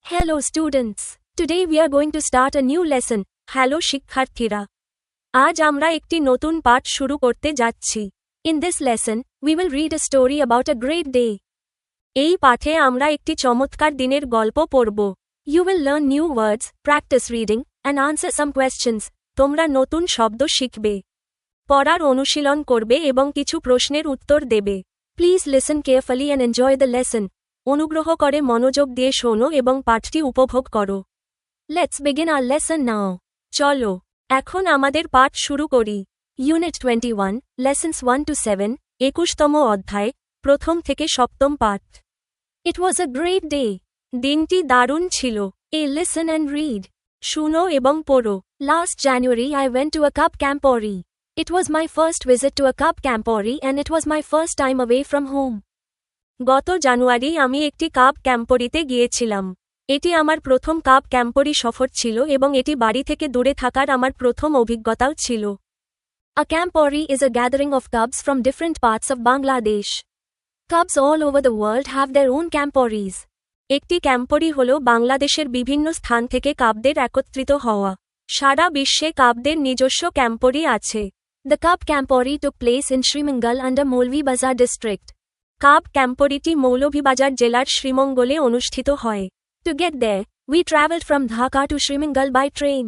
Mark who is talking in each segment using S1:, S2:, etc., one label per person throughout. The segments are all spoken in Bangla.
S1: Hello students. Today we are going to start a new lesson. Hello শিক্ষার্থীরা। আজ আমরা একটি নতুন পাঠ শুরু করতে যাচ্ছি। In this lesson, we will read a story about a great day. এই পাঠে আমরা একটি চমৎকার দিনের গল্প পড়ব। You will learn new words, practice reading, and answer some questions. তোমরা নতুন শব্দ শিখবে, পড়ার অনুশীলন করবে এবং কিছু প্রশ্নের উত্তর দেবে। Please listen carefully and enjoy the lesson. অনুগ্রহ করে মনোযোগ দিয়ে শোনো এবং পাঠটি উপভোগ করো। Let's begin our lesson now. চলো এখন আমাদের পাঠ শুরু করি। Unit 21, Lessons 1 to 7, 21তম অধ্যায়, প্রথম থেকে সপ্তম পাঠ। It was a great day. দিনটি দারুণ ছিল। Listen and read. শুনো এবং পড়ো। Last January I went to a cub camporee. It was my first visit to a cub camporee and it was my first time away from home. গত জানুয়ারি আমি একটি কাব ক্যাম্পরিতে গিয়েছিলাম। এটি আমার প্রথম কাব ক্যাম্পরি সফর ছিল এবং এটি বাড়ি থেকে দূরে থাকার আমার প্রথম অভিজ্ঞতাও ছিল। A camporee is a gathering of cubs from different parts of Bangladesh. Cubs all over the world have their own camporees. একটি ক্যাম্পরি হল বাংলাদেশের বিভিন্ন স্থান থেকে কাবদের একত্রিত হওয়া। সারা বিশ্বে কাবদের নিজস্ব ক্যাম্পরি আছে। The cub camporee took place in Shrimangal under Molvi Bazar district. কাব ক্যাম্পরিটি মৌলভীবাজার জেলার শ্রীমঙ্গলে অনুষ্ঠিত হয়। To get there, we traveled from Dhaka to Shrimangal by train.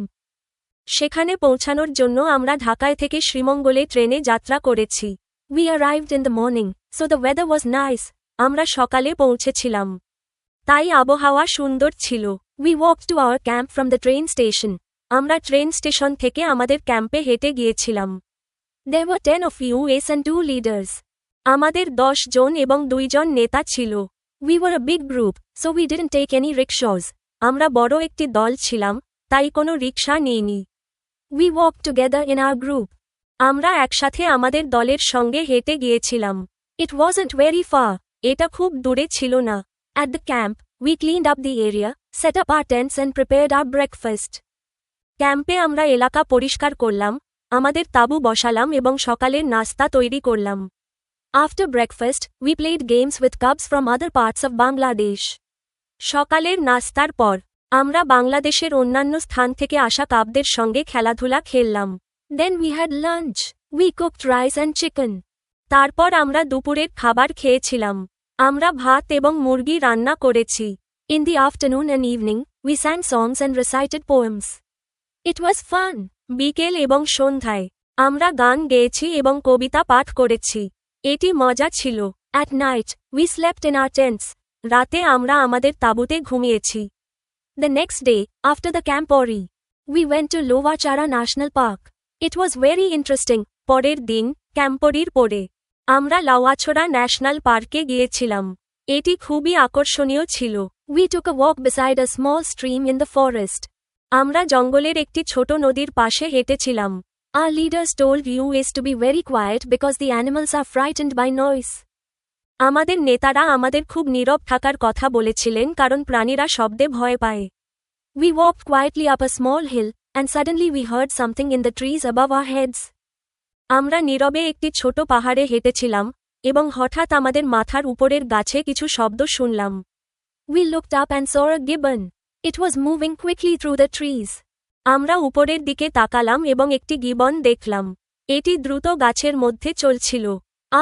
S1: সেখানে পৌঁছানোর জন্য আমরা ঢাকায় থেকে শ্রীমঙ্গলে ট্রেনে যাত্রা করেছি। We arrived in the morning, so the weather was nice. আমরা সকালে পৌঁছেছিলাম, তাই আবহাওয়া সুন্দর ছিল। We walked to our camp from the train station. আমরা ট্রেন স্টেশন থেকে আমাদের ক্যাম্পে হেঁটে গিয়েছিলাম। There were 10 of us and 2 leaders. আমাদের 10 জন এবং 2 জন নেতা ছিল। We were a big group, so we didn't take any rickshaws. আমরা বড় একটি দল ছিলাম, তাই কোনো রিকশা নিইনি। We walked together in our group. আমরা একসাথে আমাদের দলের সঙ্গে হেঁটে গিয়েছিলাম। It wasn't very far. এটা খুব দূরে ছিল না। At the camp, we cleaned up the area, set up our tents and prepared our breakfast. ক্যাম্পে আমরা এলাকা পরিষ্কার করলাম, আমাদের তাঁবু বসালাম এবং সকালের নাস্তা তৈরি করলাম। After breakfast, we played games with cubs from other parts of Bangladesh. সকালের নাস্তার পর আমরা বাংলাদেশের অন্যান্য স্থান থেকে আসা কাবদের সঙ্গে খেলাধুলা খেললাম। Then we had lunch. We cooked rice and chicken. তারপর আমরা দুপুরের খাবার খেয়েছিলাম। আমরা ভাত এবং মুরগি রান্না করেছি। In the afternoon and evening, we sang songs and recited poems. It was fun. বিকেল এবং সন্ধ্যায় আমরা গান গেয়েছি এবং কবিতা পাঠ করেছি। এটি মজা ছিল। At night, we slept in our tents. রাতে আমরা আমাদের তাঁবুতে ঘুমিয়েছি। The next day, after the camporee, we went to Lovachara National Park. It was very interesting. পরের দিন, ক্যাম্পরির পরে আমরা লাওয়াছড়া ন্যাশনাল পার্কে গিয়েছিলাম। এটি খুবই আকর্ষণীয় ছিল। We took a walk beside a small stream in the forest. আমরা জঙ্গলের একটি ছোট নদীর পাশে হেঁটেছিলাম। Our leaders told us to be very quiet because the animals are frightened by noise. আমাদের নেতারা আমাদের খুব নীরব থাকার কথা বলেছিলেন কারণ প্রাণীরা শব্দে ভয় পায়। We walked quietly up a small hill, and suddenly we heard something in the trees above our heads. আমরা নীরবে একটি ছোট পাহাড়ে হেঁটেছিলাম, এবং হঠাৎ আমাদের মাথার উপরের গাছে কিছু শব্দ শুনলাম। We looked up and saw a gibbon. It was moving quickly through the trees. আমরা উপরের দিকে তাকালাম এবং একটি গিবন দেখলাম। এটি দ্রুত গাছের মধ্যে চলছিল।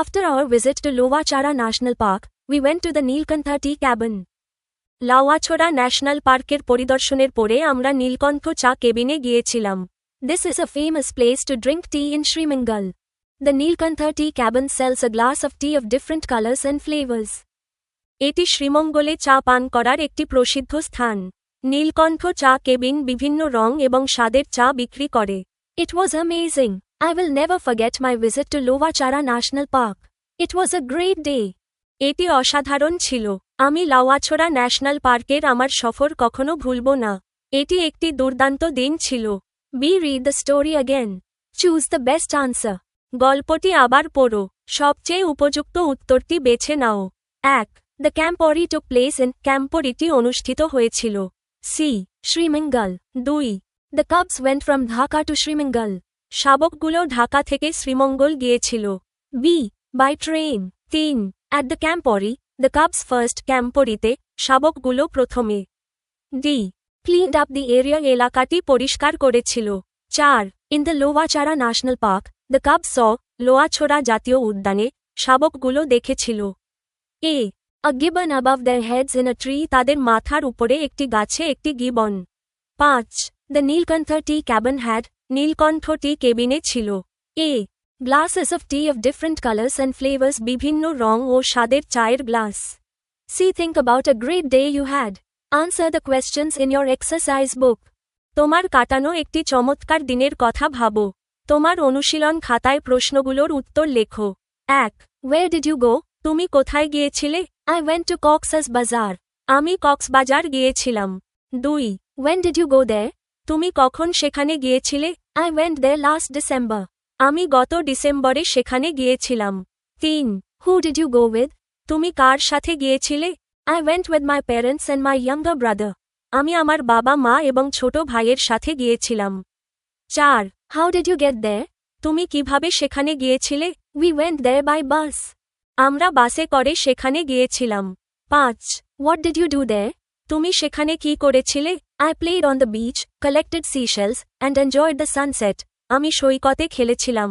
S1: After our visit to Lovachara National Park, we went to the Neelkantha tea cabin. Lawachara national পার্কের পরিদর্শনের পরে আমরা নীলকণ্ঠ চা কেবিনে গিয়েছিলাম। This is a famous place to drink tea in Shrimangal. The Neelkantha tea cabin sells a glass of tea of different colors and flavors. এটি শ্রীমঙ্গলে চা পান করার একটি প্রসিদ্ধ স্থান। নীলকণ্ঠ চা কেবিন বিভিন্ন রং এবং স্বাদের চা বিক্রি করে। It was amazing. I will never forget my visit to Lovachara National Park. It was a great day. এটি অসাধারণ ছিল। আমি লাওয়াছড়া ন্যাশনাল পার্কের আমার সফর কখনো ভুলব না। এটি একটি দুর্দান্ত দিন ছিল। We read the story again. Choose the best answer. গল্পটি আবার পড়ো। সবচেয়ে উপযুক্ত উত্তরটি বেছে নাও। 1. The camporee took place in ক্যাম্পরিটি অনুষ্ঠিত হয়েছিল। C. Shrimangal. 2. The cubs went from Dhaka to Shrimangal. শাবকগুলো Dhaka থেকে শ্রীমঙ্গল গিয়েছিল। B. By train. 3. At the camporee, the cubs first ক্যাম্পরিতে, শাবকগুলো প্রথমে। They cleaned up the area, এলাকাটি পরিষ্কার করেছিল। 4. In the Lawachara national park, the cubs Lawachara জাতীয় উদ্যানে শাবকগুলো দেখেছিল। A a gibbon above their heads in a tree, তাদের মাথার উপরে একটি গাছে একটি গিবন। 5. The Nilkantha tea cabin had, Nilkantha tea কেবিনে ছিল। A glasses of tea of different colours and flavours, বিভিন্ন রং ও স্বাদের চায়ের গ্লাস। C think about a great day you had. Answer the questions in your exercise book. তোমার কাটানো একটি চমৎকার দিনের কথা ভাবো। তোমার অনুশীলন খাতায় প্রশ্নগুলোর উত্তর লেখো। 1. Where did you go? তুমি কোথায় গিয়েছিলে? I went to Cox's Bazar. আমি কক্সবাজার গিয়েছিলাম। 2. When did you go there? তুমি কখন সেখানে গিয়েছিলে? I went there last December. আমি গত ডিসেম্বরে সেখানে গিয়েছিলাম। 3. Who did you go with? তুমি কার সাথে গিয়েছিলে? I went with my parents and my younger brother. আমি আমার বাবা মা এবং ছোট ভাইয়ের সাথে গিয়েছিলাম। 4. How did you get there? তুমি কিভাবে সেখানে গিয়েছিলে? We went there by bus. আমরা বাসে করে সেখানে গিয়েছিলাম। 5. What did you do there? তুমি সেখানে কি করেছিলে? I played on the beach, collected seashells, and enjoyed the sunset. আমি সৈকতে খেলেছিলাম,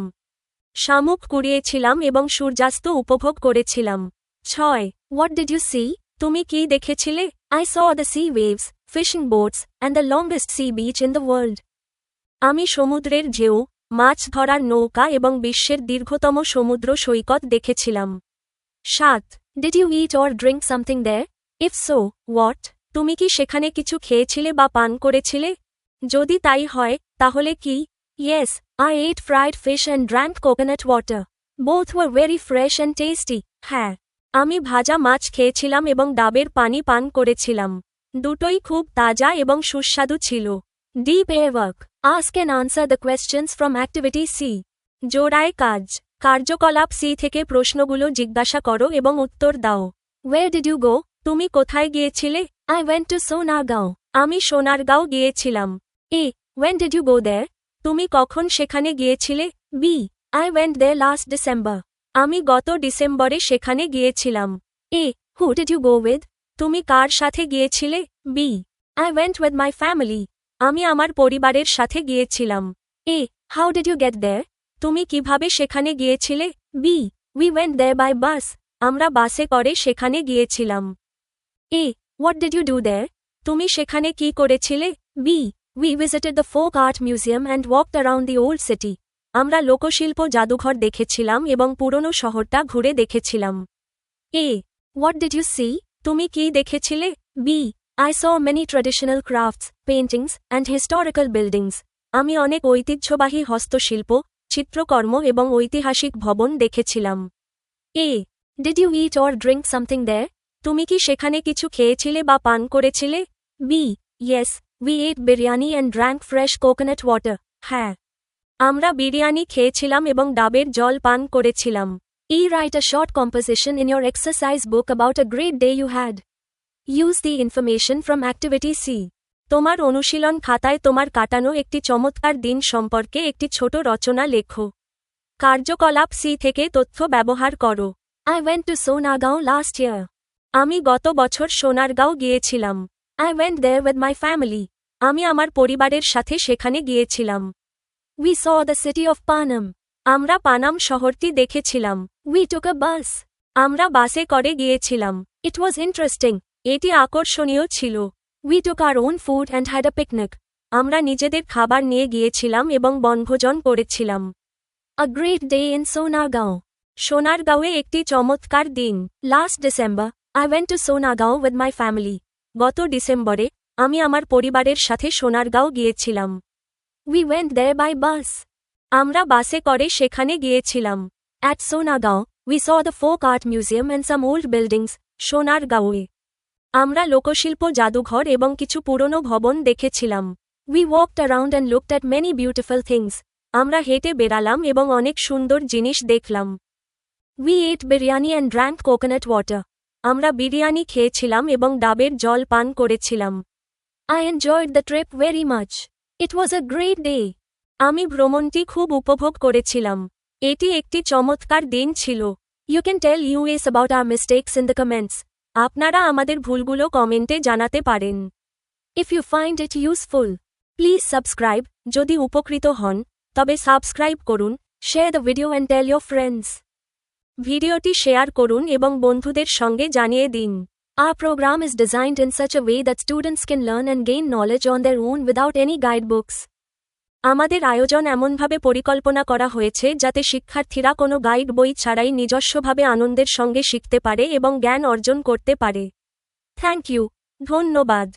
S1: শামুক কুড়িয়েছিলাম এবং সূর্যাস্ত উপভোগ করেছিলাম। 6. What did you see? তুমি কি দেখেছিলে? I saw the sea waves, fishing boats, and the longest sea beach in the world. আমি সমুদ্রের ঢেউ, মাছ ধরার নৌকা এবং বিশ্বের দীর্ঘতম সমুদ্র সৈকত দেখেছিলাম। 7. Did you eat or drink something there? If so, what? তুমি কি সেখানে কিছু খেয়েছিলে বা পান করেছিলে? যদি তাই হয়, তাহলে কি? Yes, I ate fried fish and drank coconut water. Both were very fresh and tasty. হ্যাঁ, আমি ভাজা মাছ খেয়েছিলাম এবং ডাবের পানি পান করেছিলাম। দুটোই খুব তাজা এবং সুস্বাদু ছিল। Deep air work. Ask and answer the questions from activity C. জোড়ায় কাজ। কার্যকলাপ সি থেকে প্রশ্নগুলো জিজ্ঞাসা করো এবং উত্তর দাও। Where did you go? তুমি কোথায় গিয়েছিলে? I went to Sonargaon. আমি সোনারগাঁও গিয়েছিলাম। A. When did you go there? তুমি কখন সেখানে গিয়েছিলে? B. I went there last December. আমি গত ডিসেম্বরে সেখানে গিয়েছিলাম। A. Who did you go with? তুমি কার সাথে গিয়েছিলে? B. I went with my family. আমি আমার পরিবারের সাথে গিয়েছিলাম। A. How did you get there? তুমি কিভাবে সেখানে গিয়েছিলে? B. We went there by bus. আমরা বাসে করে সেখানে গিয়েছিলাম। A. What did you do there? তুমি সেখানে কি করেছিলে? B. We visited the folk art museum and walked around the old city. আমরা লোকশিল্প জাদুঘর দেখেছিলাম এবং পুরনো শহরটা ঘুরে দেখেছিলাম। A. What did you see? তুমি কি দেখেছিলে? B. I saw many traditional crafts, paintings, and historical buildings. আমি অনেক ঐতিহ্যবাহী হস্তশিল্প, চিত্রকর্ম এবং ঐতিহাসিক ভবন দেখেছিলাম। A. Did you eat or drink something there? তুমি কি সেখানে কিছু খেয়েছিলে বা পান করেছিলে? B. Yes, we ate biryani and drank fresh coconut water. হ্যাঁ, আমরা বিরিয়ানি খেয়েছিলাম এবং ডাবের জল পান করেছিলাম। E. Write a short composition in your exercise book about a great day you had. Use the information from activity C. তোমার অনুশীলন খাতায় তোমার কাটানো একটি চমৎকার দিন সম্পর্কে একটি ছোট রচনা লেখো। কার্যকলাপ সি থেকে তথ্য ব্যবহার করো। I went to Sonargaon last year. আমি গত বছর সোনারগাঁও গিয়েছিলাম। I went there with my family. আমি আমার পরিবারের সাথে সেখানে গিয়েছিলাম। We saw the city of Panam. আমরা পানাম শহরটি দেখেছিলাম। We took a bus. আমরা বাসে করে গিয়েছিলাম। It was interesting. এটি আকর্ষণীয় ছিল। We took our own food and had a picnic. আমরা নিজেদের খাবার নিয়ে গিয়েছিলাম এবং বনভোজন করেছিলাম। A great day in Sonargaon. সোনারগাঁওয়ে একটি চমৎকার দিন। Last December, I went to Sonargaon with my family. গত ডিসেম্বরে, আমি আমার পরিবারের সাথে সোনারগাঁও গিয়েছিলাম। We went there by bus. আমরা বাসে করে সেখানে গিয়েছিলাম। At Sonargaon, we saw the folk art museum and some old buildings. সোনারগাঁওয়ে আমরা লোকশিল্প জাদুঘর এবং কিছু পুরনো ভবন দেখেছিলাম। We walked around and looked at many beautiful things. আমরা হেঁটে বেড়ালাম এবং অনেক সুন্দর জিনিস দেখলাম। We ate biryani and drank coconut water. আমরা বিরিয়ানি খেয়েছিলাম এবং ডাবের জল পান করেছিলাম। I enjoyed the trip very much. It was a great day. আমি ভ্রমণটি খুব উপভোগ করেছিলাম। এটি একটি চমৎকার দিন ছিল। You can tell us about our mistakes in the comments. আপনারা আমাদের ভুলগুলো কমেন্টে জানাতে পারেন। If you find it useful, please subscribe. যদি উপকৃত হন তবে সাবস্ক্রাইব করুন, share the video and tell your friends. ভিডিওটি শেয়ার করুন এবং বন্ধুদের সঙ্গে জানিয়ে দিন। Our program is designed in such a way that students can learn and gain knowledge on their own without any guidebooks. আমাদের আয়োজন এমনভাবে পরিকল্পনা করা হয়েছে যাতে শিক্ষার্থীরা কোনো গাইড বই ছাড়াই নিজস্বভাবে আনন্দের সঙ্গে শিখতে পারে এবং জ্ঞান অর্জন করতে পারে। Thank you. ধন্যবাদ।